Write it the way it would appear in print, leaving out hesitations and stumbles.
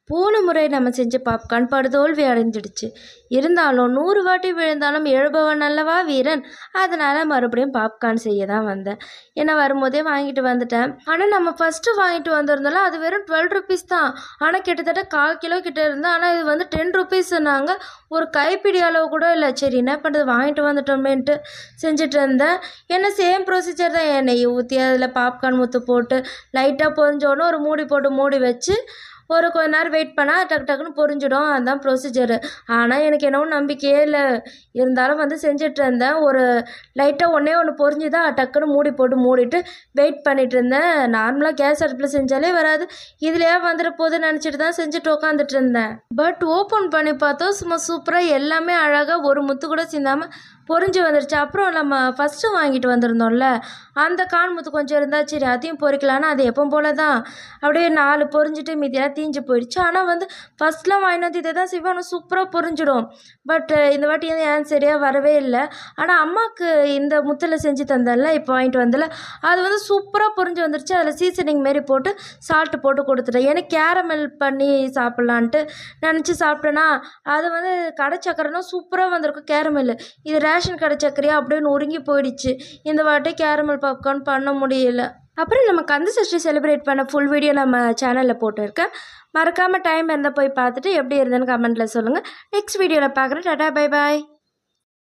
போன முறை நம்ம செஞ்ச பாப்கார்ன் படுதோல்வி அடைஞ்சிடுச்சு. இருந்தாலும் 100 வாட்டி விழுந்தாலும் எழுபவன் அல்லவா வீரன். அதனால் மறுபடியும் பாப்கார்ன் செய்ய தான் வந்தேன். ஏன்னா வரும்போதே வாங்கிட்டு வந்துட்டேன். ஆனால் நம்ம ஃபஸ்ட்டு வாங்கிட்டு வந்திருந்தாலும் அது வெறும் 12 ருபீஸ் தான். ஆனால் கிட்டத்தட்ட 1/4 கிலோ கிட்டே இருந்தேன். ஆனால் இது வந்து 10 ருபீஸ்னாங்க. ஒரு கைப்பிடி அளவு கூட இல்லை. சரி என்ன பண்ணுறது, வாங்கிட்டு வந்துட்டோமேன்ட்டு செஞ்சுட்டு இருந்தேன். ஏன்னா சேம் ப்ரொசீஜர் தான். எண்ணெய் ஊற்றி அதில் பாப்கார்ன் முத்து போட்டு லைட்டாக பொரிஞ்சோடனே ஒரு மூடி போட்டு மூடி வச்சு கொஞ்ச நேரம் வெயிட் பண்ணால் டக்கு டக்குன்னு பொரிஞ்சிடும். அதுதான் ப்ரொசீஜரு. ஆனால் எனக்கு என்னவோ நம்பிக்கையே இல்லை. இருந்தாலும் வந்து செஞ்சுட்டு இருந்தேன். ஒரு லைட்டாக ஒன்று பொரிஞ்சு தான் டக்குன்னு மூடி போட்டு மூடிட்டு வெயிட் பண்ணிகிட்டு இருந்தேன். நார்மலாக கேஸ் அடுப்பில் செஞ்சாலே வராது, இதுலையே வந்துட போதுன்னு நினச்சிட்டு தான் செஞ்சுட்டு உட்காந்துட்டு இருந்தேன். பட் ஓப்பன் பண்ணி பார்த்தோம், சும்மா சூப்பராக எல்லாமே அழகாக ஒரு முத்து கூட சிந்தாமல் பொரிஞ்சு வந்துடுச்சு. அப்புறம் நம்ம ஃபஸ்ட்டு வாங்கிட்டு வந்திருந்தோம்ல, அந்த கான்முத்து கொஞ்சம் இருந்தால் சரி அதையும் பொரிக்கலான்னு அது எப்போ போல தான் அப்படியே 4 பொரிஞ்சிட்டு மீதியெல்லாம் தீஞ்சு போயிடுச்சு. ஆனால் வந்து ஃபஸ்ட்லாம் வாங்கிட்டு வந்து இதை தான் செய்வோம், ஆனால் சூப்பராக பொரிஞ்சிடும். பட் இந்த வாட்டி வந்து ஏன் சரியாக வரவே இல்லை. ஆனால் அம்மாவுக்கு இந்த முத்தில் செஞ்சு தந்ததில்ல, இப்போ வாங்கிட்டு வந்ததில்ல, அது வந்து சூப்பராக பொரிஞ்சு வந்துடுச்சு. அதில் சீசனிங் மாரி போட்டு சால்ட்டு போட்டு கொடுத்துட்டேன். எனக்கு கேரமல் பண்ணி சாப்பிட்லான்ட்டு நினச்சி சாப்பிட்டேன்னா அது வந்து கடை சக்கரைனா சூப்பராக வந்திருக்கும் கேரமல். இது ரேஷன் கடை சக்கரையாக அப்படியே நொறுங்கி போயிடுச்சு. இந்த வாட்டி கேரமல் பாப்கார்ன் பண்ண முடியல. அப்புறம் நம்ம கந்த சஷ்டி செலிப்ரேட் பண்ண ஃபுல் வீடியோ நம்ம சேனலில் போட்டிருக்கேன். மறக்காமல் டைம் இருந்தால் போய் பார்த்துட்டு எப்படி இருந்ததுன்னு கமெண்ட்டில் சொல்லுங்கள். நெக்ஸ்ட் வீடியோவில் பார்க்குறேன். Tata bye bye.